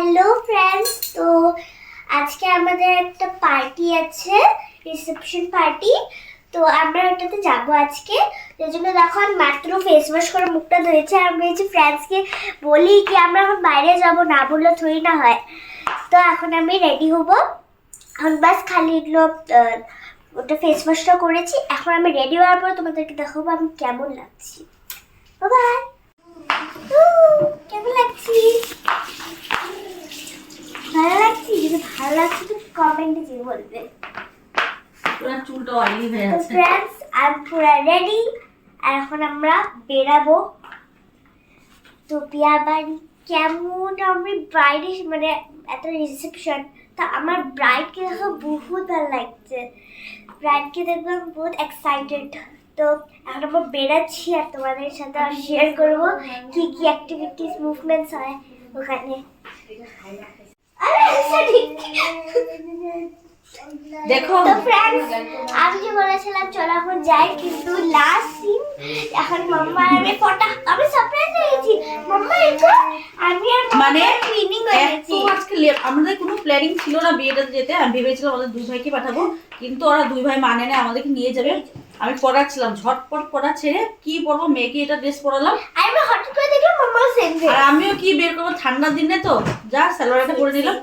Hello friends, তো আজকে আমাদের একটা পার্টি আছে, রিসেপশন পার্টি। তো আমরা ওটাতে যাবো আজকে। এর জন্য দেখো আমি মাত্র ফেস ওয়াশ করে মুখটা ধুয়েছি। আর আমি বলছি ফ্রেন্ডসকে বলি কি আমরা এখন বাইরে যাবো, না বললে থই না হয়। তো এখন আমি রেডি হবো, এখন বাস খালি এগুলো ওটা ফেস ওয়াশটা করেছি। এখন আমি রেডি হওয়ার পর তোমাদেরকে দেখাবো আমি কেমন লাগছি। বাই। কেমন লাগছি? ভালো লাগছে? যদি ভালো লাগছে তো কমেন্টে দিয়ে বলবে। পুরো চুলটা অয়েলি হয়ে তো আছে। ফ্রেন্ডস আমি পুরো রেডি, আর এখন আমরা বেরাবো। তো বিয়া বাড়ি কেমন, আমি ব্রাইডে মানে এত রিসেপশন, তা আমার ব্রাইডকে দেখো বহুত ভালো লাগছে। ব্রাইডকে দেখবো আমি বহুত এক্সাইটেড। তো এখন আমরা বেরাচ্ছি আর তোমাদের সাথে শেয়ার করবো কি কি অ্যাক্টিভিটিস মুভমেন্টস হয় ওখানে। দেখো তো ফ্রেন্ডস আমি যে বলেছিলাম চলো এখন যাই, কিন্তু লাস্ট সিন এখন মাম্মা আর আমি আমি সারপ্রাইজ হয়ে গেছি। মাম্মা এটা আমি আর মানে ক্লিনিং হয়ে গেছি। আজকে আমাদের কোনো প্ল্যানিং ছিল না বিয়েটাতে যেতে। আমি ভেবেছিলাম আমাদের দুই ভাইকে পাঠাবো, কিন্তু ওরা দুই ভাই মানে না, আমাদেরকে নিয়ে যাবে। আমি পড়াচ্ছিলাম, ঝটপট পড়া ছেড়ে কি পরবো, মেয়েকে এটা ড্রেস পরালাম। আমি হঠাৎ করে দেখলাম মাম্মা সেম ড্রেস। আর আমিও কি বের করবো, ঠান্ডার দিনে তো যা সালোয়ারটা পরে নিলাম।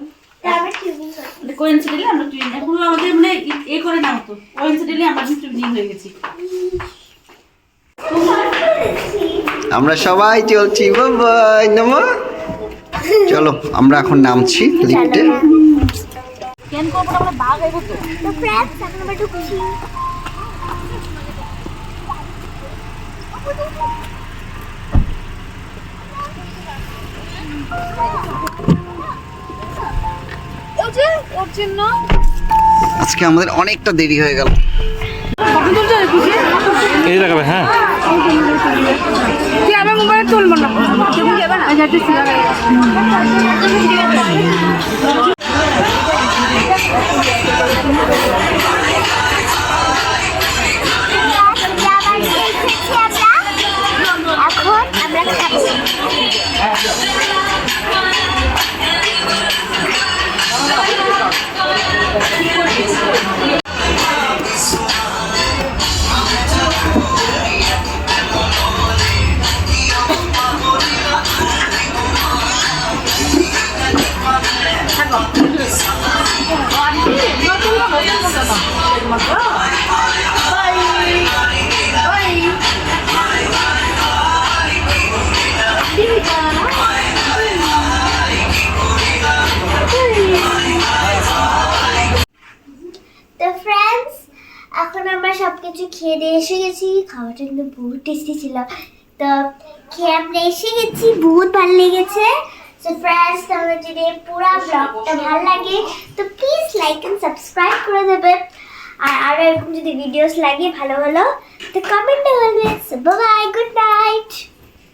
আমি ক্লিনিং করি। কোইন্সিডেন্টলি আমরা টুইন, এখন আমাদের মানে এ করে না হতো, কোইন্সিডেন্টলি আমরা টুইনিং হয়ে গেছি। আমরা সবাই চলছি, বাই নমো। চলো আমরা এখন নামছি লিফটে। কেন করবো আমরা বাঘ আইবো তো। তো ফ্রেন্ডস এখন আমরা ঢুকছি। আজকে আমাদের অনেকটা দেরি হয়ে গেল। এই লাগাবে, হ্যাঁ আমার মোবাইল তুলবো না। এখন আমরা খাবো। তো ফ্রেন্ডস এখন আমরা সবকিছু খেয়ে দিয়ে এসে গেছি। খাবারটা কিন্তু বহুত টেস্টি ছিল। তো খেয়ে আমরা এসে গেছি, বহুত ভালো লেগেছে। তো ফ্রেন্ডস তোমাদের যদি পুরো ব্লগটা ভালো লাগে তো প্লিজ লাইক এন্ড সাবস্ক্রাইব করে দেবে। আর আরো এরকম যদি ভিডিওস লাগে ভালো ভালো তো কমেন্টে বলবে। Bye, good night.